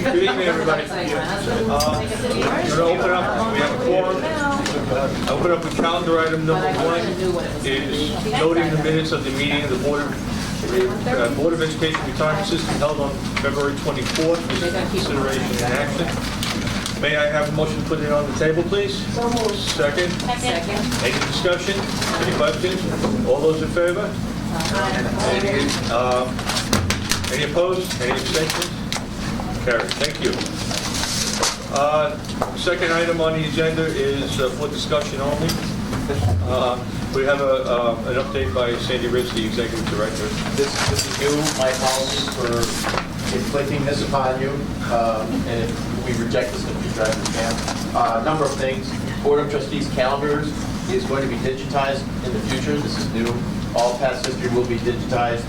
Good evening, everybody. We're going to open up, we have a quorum. Open up with calendar item number 1 is noting the minutes of the meeting of the Board of Education Retirement System held on February 24th. This is consideration and action. May I have a motion to put it on the table, please? So moved. Second? Second. Any discussion? Any questions? All those in favor? Any opposed? Any abstentions? Carried. Thank you. Second item on the agenda is for discussion only. We have an update by Sandy Ritz, the Executive Director. This is new. My apologies for inflicting this upon you. And if we reject this in the future, I understand. A number of things. Board of Trustees calendars is going to be digitized in the future. This is new. All past history will be digitized.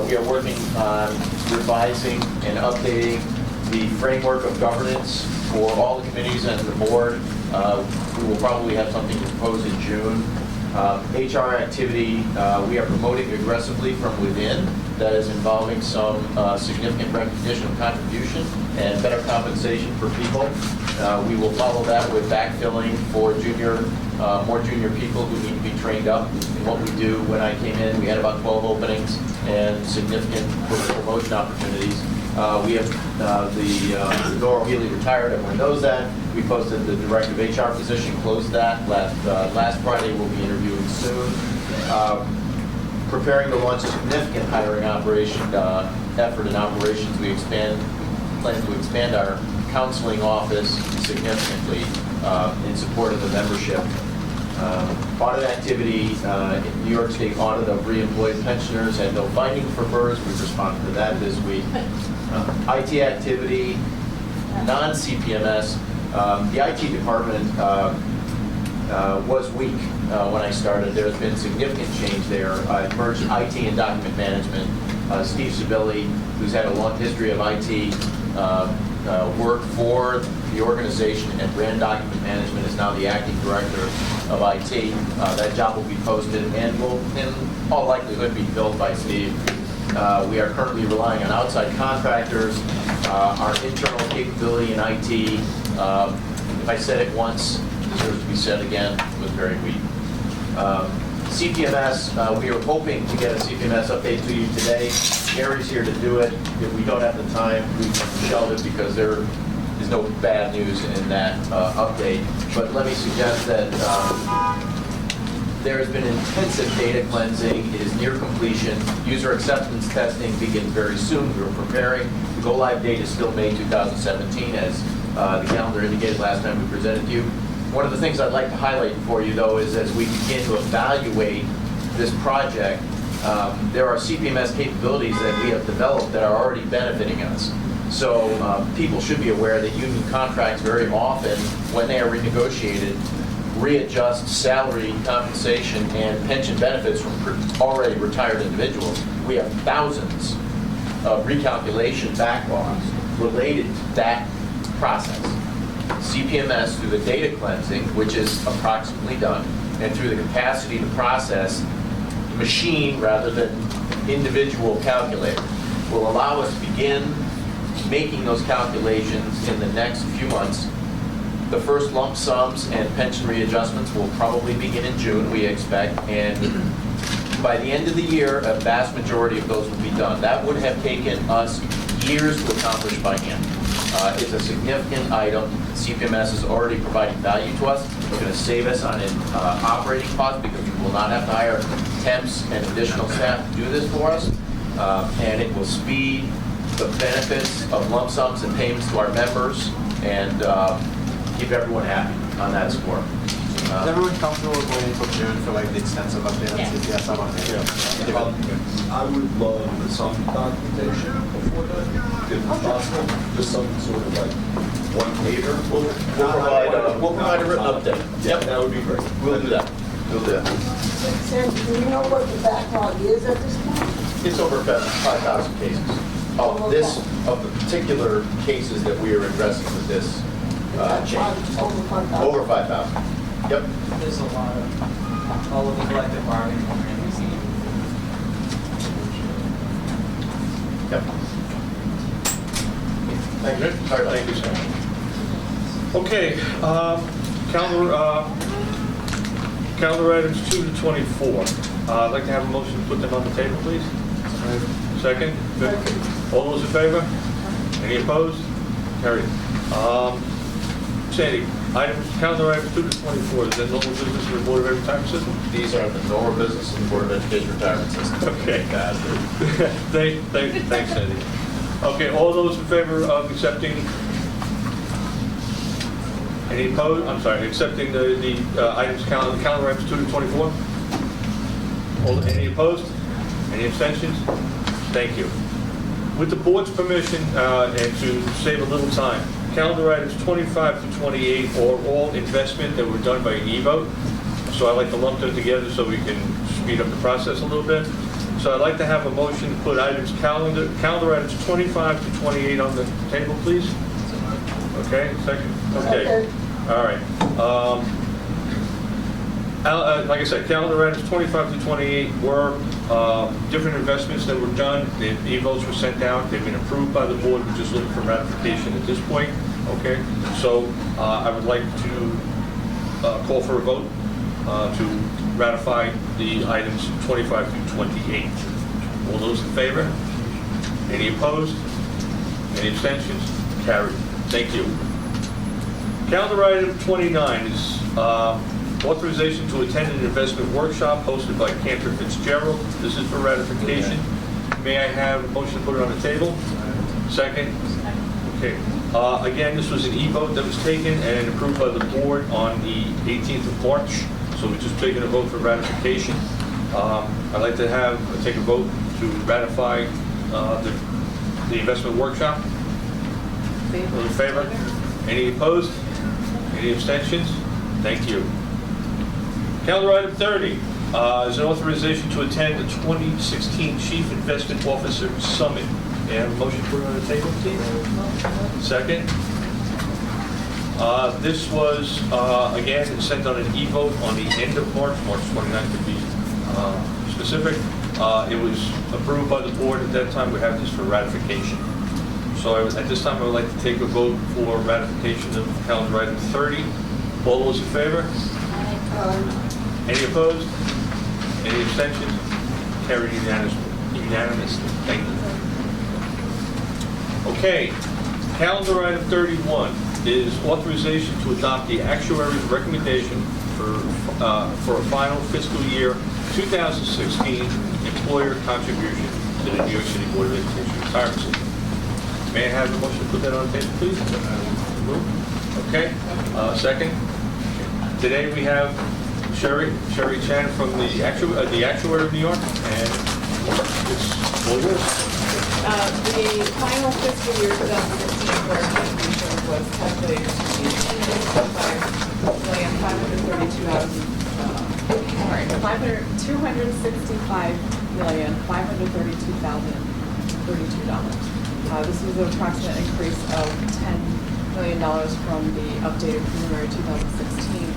We are working on revising and updating the framework of governance for all the committees and the board. We will probably have something to propose in June. HR activity, we are promoting aggressively from within. That is involving some significant recognition of contribution and better compensation for people. We will follow that with backfilling for more junior people who need to be trained up in what we do. When I came in, we had about 12 openings and significant promotion opportunities. We have the Nora Healy retired, everyone knows that. We posted the director of HR position, closed that last Friday. We'll be interviewing soon. Preparing to launch a significant hiring operation effort in operations. We plan to expand our counseling office significantly in support of the membership. Audit activity, in New York State audit of re-employed pensioners had no finding for BERS. We responded to that this week. IT activity, non-CPMS. The IT department was weak when I started. There's been significant change there. I merged IT and document management. Steve Sibili, who's had a long history of IT, worked for the organization and ran document management, is now the acting director of IT. That job will be posted and will, in all likelihood, be filled by Steve. We are currently relying on outside contractors. Our internal capability in IT, if I said it once, it deserves to be said again, was very weak. CPMS, we are hoping to get a CPMS update to you today. Gary's here to do it. If we don't have the time, we can shelve it because there is no bad news in that update. But let me suggest that there has been intensive data cleansing. It is near completion. User acceptance testing begins very soon. We're preparing. The go-live date is still May 2017, as the calendar indicated last time we presented to you. One of the things I'd like to highlight for you, though, is as we begin to evaluate this project, there are CPMS capabilities that we have developed that are already benefiting us. So people should be aware that union contracts very often, when they are renegotiated, readjust salary, compensation, and pension benefits from already retired individuals. We have thousands of recalculation backlogs related to that process. CPMS, through the data cleansing, which is approximately done, and through the capacity to process machine rather than individual calculator, will allow us to begin making those calculations in the next few months. The first lump sums and pension readjustments will probably begin in June, we expect, and by the end of the year, a vast majority of those will be done. That would have taken us years to accomplish by hand. It's a significant item. CPMS is already providing value to us. It's going to save us on an operating cost because we will not have to hire temps and additional staff to do this for us. And it will speed the benefits of lump sums and payments to our members and keep everyone happy on that score. Is everyone comfortable with waiting until June for like the extensive update on CPS? I'm okay. Yeah. I would love some documentation before that, if possible, just some sort of like one pager. We'll provide a written update. Yep, that would be great. We'll do that. We'll do that. Sam, do you know what the backlog is at this point? It's over 5,000 cases. Of the particular cases that we are addressing with this change. Over 5,000. Over 5,000. Yep. There's a lot of all of the collective bargaining agreements. Yep. Thank you. Sorry about Thank you, that. sir. Okay, calendar items 2 to 24. I'd like to have a motion to put them on the table, please. Second? All those in favor? Any opposed? Carried. Sandy, calendar items 2 to 24, is that normal business of the Board of Ed Retirement System? These are the normal business of the Board of Education Retirement System. Okay. Thanks, Sandy. Okay, all those in favor of accepting, any opposed? I'm sorry, accepting the items, calendar items 2 to 24? Any opposed? Any abstentions? Thank you. With the board's permission, and to save a little time, calendar items 25 to 28 are all investment that were done by e-vote. So I'd like to lump them together so we can speed up the process a little bit. So I'd like to have a motion to put calendar items 25 to 28 on the table, please. Okay, second? Okay. All right. Like I said, calendar items 25 to 28 were different investments that were done. The e-votes were sent out. They've been approved by the board. We're just looking for ratification at this point. Okay? So I would like to call for a vote to ratify the items 25 to 28. All those in favor? Any opposed? Any abstentions? Carried. Thank you. Calendar item 29 is authorization to attend an investment workshop hosted by Cantor Fitzgerald. This is for ratification. May I have a motion to put it on the table? Second? Okay. Again, this was an e-vote that was taken and approved by the board on the 18th of March. So we're just taking a vote for ratification. I'd like to take a vote to ratify the investment workshop. Those in favor? Any opposed? Any abstentions? Thank you. Calendar item 30 is an authorization to attend the 2016 Chief Investment Officer Summit. May I have a motion to put it on the table, please? Second. This was, again, sent on an e-vote on the end of March 29th to be specific. It was approved by the board at that time. We have this for ratification. So at this time, I would like to take a vote for ratification of calendar item 30. All those in favor? Any opposed? Any abstentions? Carried unanimously. Thank you. Okay, calendar item 31 is authorization to adopt the actuary's recommendation for a final fiscal year 2016 employer contribution to the New York City Board of Education Retirement System. May I have a motion to put that on the table, please? Okay, second. Today we have Sherry Chan from the actuary of New York, and it's all yours. The final fiscal year 2016 employer contribution was calculated to be $265,532,032. This was an approximate increase of $10 million from the updated preliminary 2016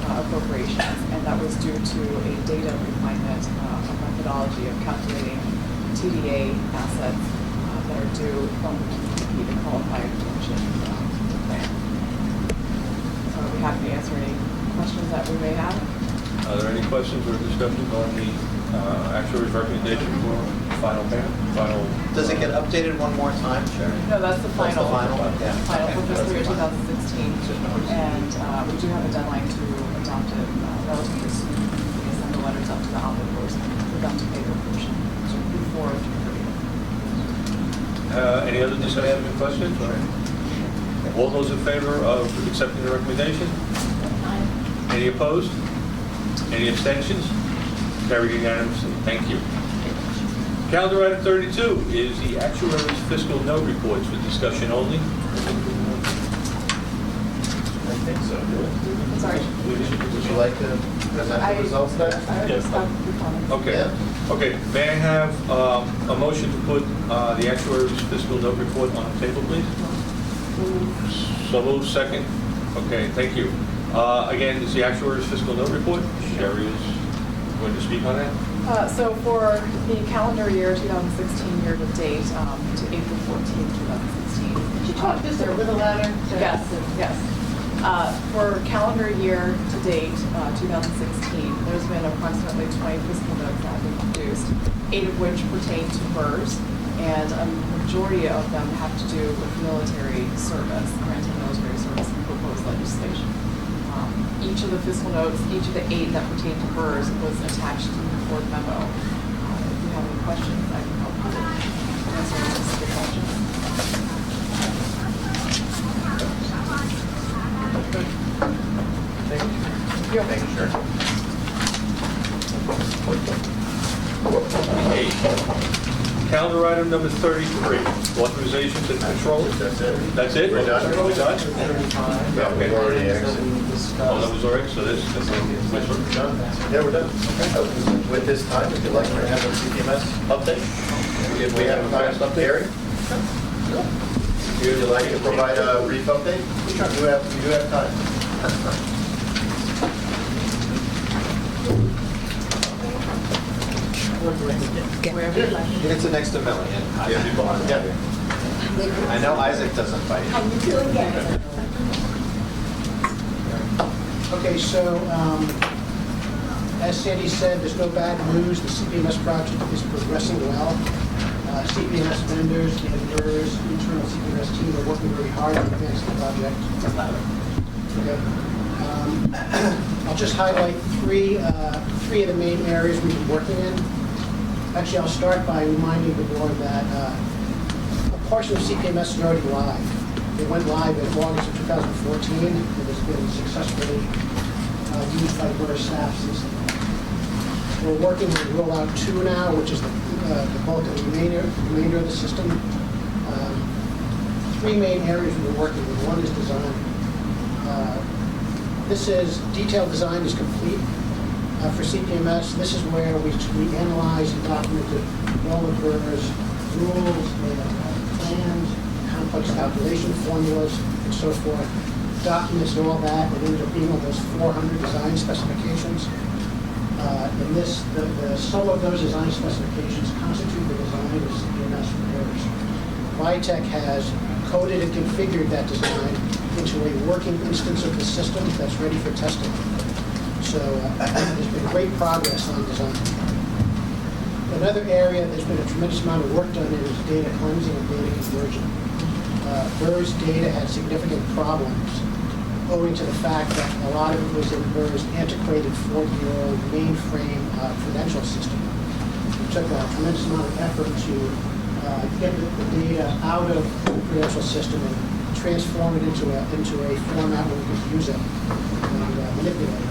appropriations, and that was due to a data refinement of methodology of calculating TDA assets that are due from the qualified pension plan. So I'll be happy to answer any questions that we may have. Are there any questions or discussions on the actuary's recommendation for final payment? Does it get updated one more time, Sherry? No, that's the final. That's the final one, yeah. Final for Okay. fiscal year 2016, and we do have a deadline to adopt it relatively soon. We can send the letters up to the omnibus for them to pay their portion before June 30th. Any other discussion or questions? All those in favor of accepting the recommendation? Any opposed? Any abstentions? Carried unanimously. Thank you. Calendar item 32 is the actuary's fiscal note reports for discussion only. I think so. Sorry. Would you like to present the results there? I would just have the comments. Okay. Yeah. Okay. May I have a motion to put the actuary's fiscal note report on the table, please? So moved. Second. Okay. Thank you. Again, it's the actuary's fiscal note report. Sherry is going to speak on that. So for the calendar year 2016 year to date to April 14, 2016, you talk this over the ladder? Yes, yes. For calendar year to date, 2016, there's been approximately 20 fiscal notes that have been produced, 8 of which pertain to BERS, and a majority of them have to do with military service, granting military service and proposed legislation. Each of the fiscal notes, each of the 8 that pertain to BERS was attached to the board memo. If you have any questions, I can help you answer any specific questions. Yeah, thank you, sure. Calendar item number 33, authorization to control. That's it. That's it? We're done. We're done? Yeah, we've already exited. Oh, that was already, so this is Done? Yeah, we're done. With this time, if you'd like to have a CPMS update? If we have a finance update. Gary? Would you like to provide a brief update? You do have time. It's the next to Millie. Yeah. I know Isaac doesn't fight. How you doing, Gary? Okay, so as Sandy said, there's no bad news. The CPMS project is progressing well. CPMS vendors and BERS, internal CPMS team are working very hard to advance the project. Okay. I'll just highlight three of the main areas we've been working in. Actually, I'll start by reminding the board that a portion of CPMS is already live. It went live in August of 2014. It has been successfully used by BERS staff since then. We're working with rollout 2 now, which is the bulk of the remainder of the system. 3 main areas we've been working with. One is design. Detailed design is complete for CPMS. This is where we analyze and documented all of BERS rules, plans, complex calculation formulas, and so forth. Documents and all that, and ended up being almost 400 design specifications. And the sum of those design specifications constitute the design of CPMS for BERS. Vitek has coded and configured that design into a working instance of the system that's ready for testing. So there's been great progress on design. Another area there's been a tremendous amount of work done in is data cleansing and data conversion. BERS data had significant problems owing to the fact that a lot of it was in BERS' antiquated 40-year-old mainframe credential system. It took a tremendous amount of effort to get the data out of the credential system and transform it into a format where we could use it and manipulate it.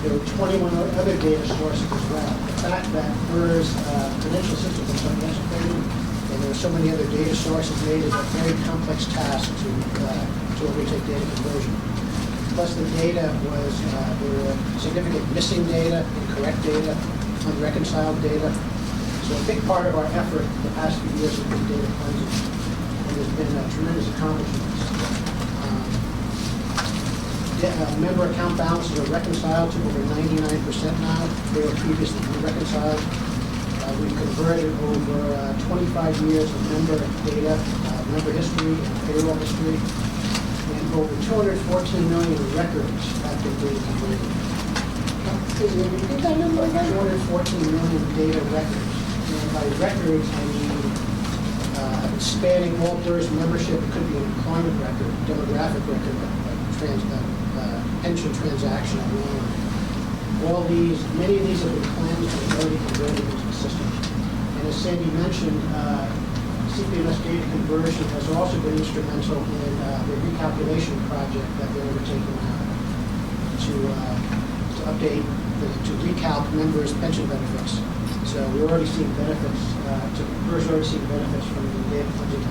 There were 21 other data sources as well. The fact that BERS credential system was so antiquated and there were so many other data sources made it a very complex task to undertake data conversion. Plus the data there were significant missing data, incorrect data, unreconciled data. So a big part of our effort the past few years has been data cleansing. And there's been tremendous accomplishments. Member account balances are reconciled to over 99% now. They were previously unreconciled. We've converted over 25 years of member data, member history, and payroll history. And over 214 million records have been data converted. Could you repeat that number again? 214 million data records. And by records, I mean spanning all BERS membership. It could be an employment record, demographic record, pension transaction, many of these have been cleansed and already converted into the system. And as Sandy mentioned, CPMS data conversion has also been instrumental in the recalculation project that they're undertaking now to update, to recalc members' pension benefits. So we're already seeing benefits, BERS already seeing benefits from the data cleansing.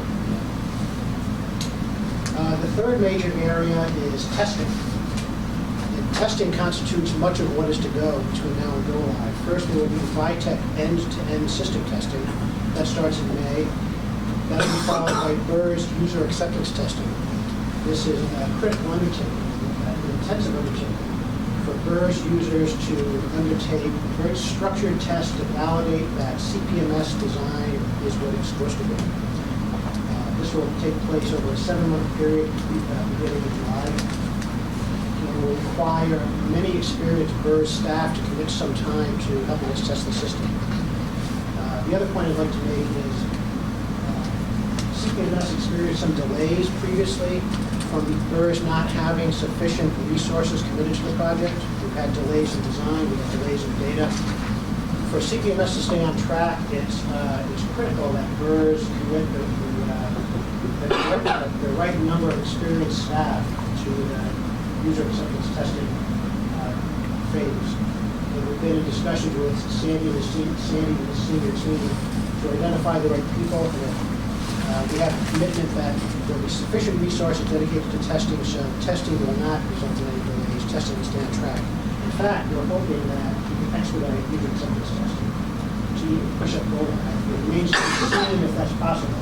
The third major area is testing. And testing constitutes much of what is to go between now and go live. First, there will be Vitek end-to-end system testing. That starts in May. That will be followed by BERS user acceptance testing. This is a critical undertaking, an intensive undertaking for BERS users to undertake a very structured test to validate that CPMS design is what it's supposed to be. This this will take place over a 7-month period, beginning in July. It will require many experienced BERS staff to commit some time to helping us test the system. The other point I'd like to make is CPMS experienced some delays previously from BERS not having sufficient resources committed to the project. We've had delays in design, we've had delays in data. For CPMS to stay on track, it's critical that BERS commit the right number of experienced staff to the user acceptance testing phase. And we've been in discussions with Sandy and the senior team to identify the right people. And we have a commitment that there will be sufficient resources dedicated to testing, so testing will not result in any delays. Testing will stay on track. In fact, we're hoping that we can expedite user acceptance testing to even push up goal line. It remains to be seen if that's possible,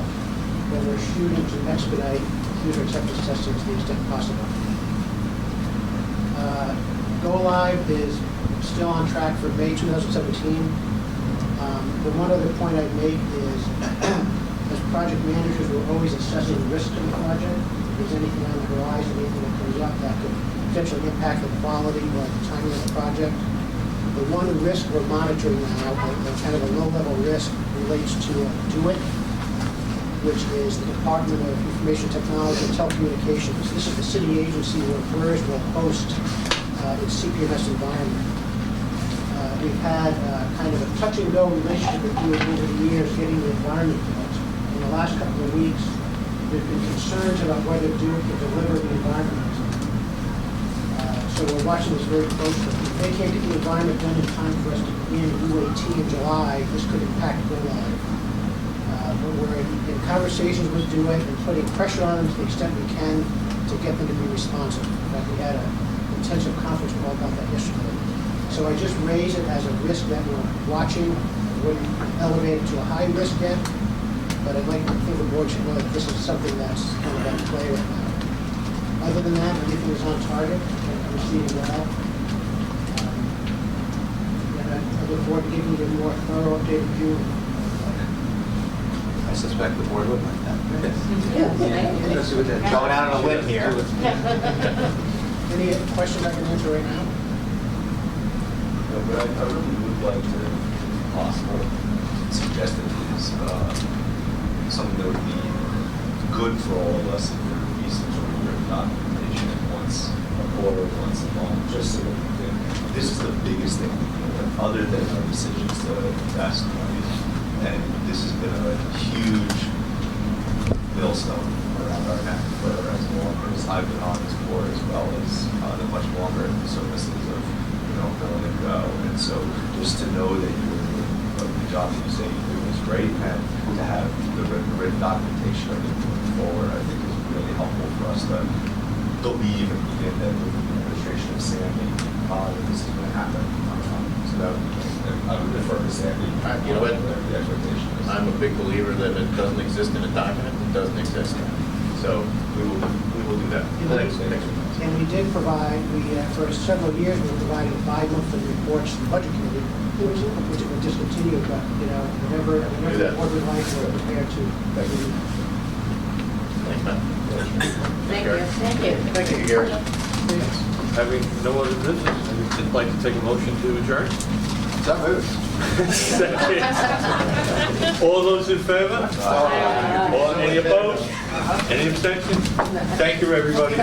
but we're shooting to expedite user acceptance testing to the extent possible. Go Live is still on track for May 2017. The one other point I'd make is, as project managers, we're always assessing risk to the project. If there's anything on the horizon, anything that comes up that could potentially impact the quality or the timing of the project. The one risk we're monitoring now, kind of a low-level risk, relates to DO-IT, which is the Department of Information Technology and Telecommunications. This is the city agency where BERS will host its CPMS environment. We've had kind of a touch-and-go relationship with DO-IT over the years getting the environment built. In the last couple of weeks, there's been concerns about whether DO-IT can deliver the environment. So we're watching this very closely. If they can't get the environment done in time for us to begin UAT in July, this could impact Go Live. But we're in conversations with DO-IT and putting pressure on them to the extent we can to get them to be responsive. In fact, we had an intensive conference call about that yesterday. So I just raise it as a risk that we're watching. I wouldn't elevate it to a high risk yet, but I'd like to think the board should know that this is something that's kind of at play right now. Other than that, everything is on target and proceeding well. And I look forward to giving you a more thorough updated view. I suspect the board would like that. Yes. Especially with that going out on a limb here. Any questions I can answer right now? No, but I really would like to, if possible, suggest that it is something that would be good for all of us if there would be some sort of written documentation once a quarter, once a month, just so that we can, this is the biggest thing we can do, other than our decisions to invest money. And this has been a huge millstone around our neck for as long as I've been on this board, as well as the much longer services of Bill and Go. And so just to know that you're doing the job that you say you do is great, and to have the written documentation of it moving forward, I think is really helpful for us to believe and begin that with the administration of Sandy that this is going to happen. So that I would defer to Sandy. You know what? Whatever the expectation is. I'm a big believer that if it doesn't exist in a document, it doesn't exist. So we will do that. Thanks. And we did provide, for several years, we provided bi-monthly reports to the budget committee, which have been discontinued, but, whenever the board would like, we're prepared to. Thanks, Matt. Thank you. Thank you. Thank you, Gary. Having no other business, I'd like to take a motion to adjourn. So moved. All those in favor? Any opposed? Any abstentions? Thank you, everybody.